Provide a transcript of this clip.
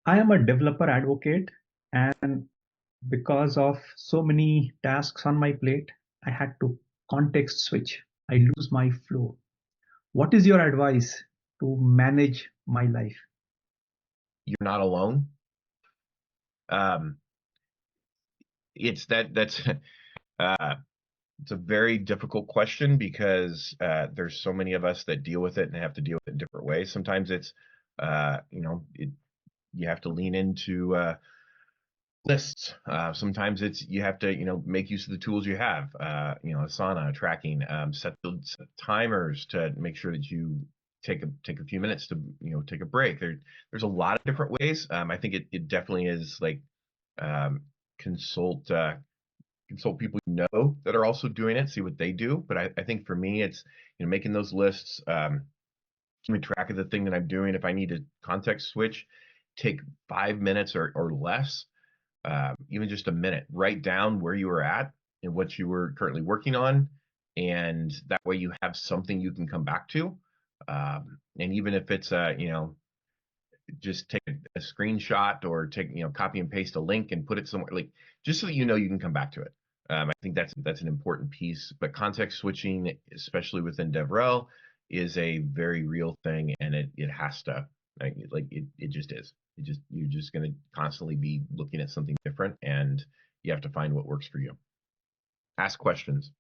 I am a developer advocate, and because of so many tasks on my plate, I had to context switch. I lose my flow. What is your advice to manage my life? You're not alone. Um, that's uh, it's a very difficult question because there's so many of us that deal with it and have to deal with it in different ways. Sometimes it's you have to lean into lists. Sometimes it's you have to make use of the tools you have. Asana tracking, set timers to make sure that you take a few minutes to take a break. There's a lot of different ways. I think it definitely is like um, consult consult people you know that are also doing it, see what they do. But I think for me, it's making those lists, keeping track of the thing that I'm doing. If I need to context switch, take 5 minutes or less, even just a minute. Write down where you were at and what you were currently working on, and that way you have something you can come back to. And even if it's just take a screenshot or take copy and paste a link and put it somewhere, like just so that you can come back to it. I think that's an important piece. But context switching, especially within devrel, is a very real thing, and it has to, it just is. You're just going to constantly be looking at something different, and you have to find what works for you. Ask questions.